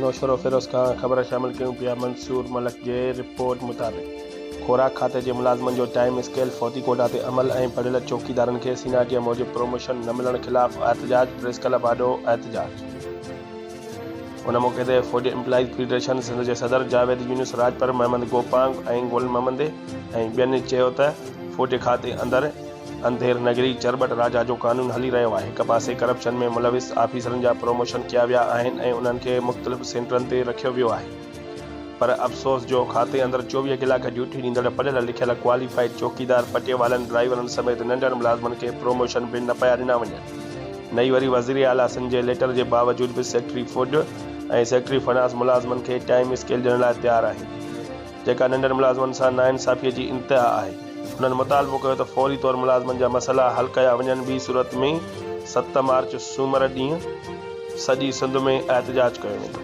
नौशर फिरोज़ खां ख़बर शामिल कयूं पिया। मंसूर मलिक जे रिपोर्ट मुताबिक़ खुराक खाते जे मुलाज़मनि जो टाइम स्केल फ़ौती कोटा ते अमल ऐं पढ़ियल चौकीदारनि खे सीनियरिटीअ मूजिबि प्रोमोशन न मिलण ख़िलाफ़ एहतजाज। प्रेस क्लब आॾो एहतजाज। उन मौक़े ते फौजी एम्प्लॉइज़ फेडरेशन सिंध जे सदर जावेद यूनुस, राजपर महमद गोपांग ऐं गुल महमद ऐं ॿियनि चयो त फौजी खाते अंदरि अंधेर नगरी चरबट राजा जो कानून हली रहियो आहे। हिक पासे करप्शन में मुलविस आफ़ीसरनि जा प्रोमोशन कया विया आहिनि ऐं उन्हनि खे मुख़्तलिफ़ सेंटरनि ते रखियो वियो आहे, पर अफ़सोस जो खाते अंदरि 24 कलाक ड्यूटी ॾींदड़ पढ़ियल लिखियल क्वालिफाइड चौकीदार, पटेवालनि, ड्राइवरनि समेत नंढनि मुलाज़मनि खे प्रोमोशन बि न पिया ॾिना वञनि। नई वरी वज़ीर आला सिंध जे लेटर जे बावजूद बि सेक्रेटरी फुड ऐं सेक्रेटरी फाइनेंस मुलाज़मनि खे टाइम स्केल ॾियण लाइ तयारु आहे, जेका नंढनि मुलाज़मनि सां नाइंसाफ़ीअ जी इंतिहा आहे। उन्हनि मुतालबो कयो त फौरी तौर मुलाज़मनि जा मसइला हल कया वञनि। ॿी सूरत में 7 मार्च सूमर ॾींहुं सॼी सिंध में एहतजाज कयो वेंदो।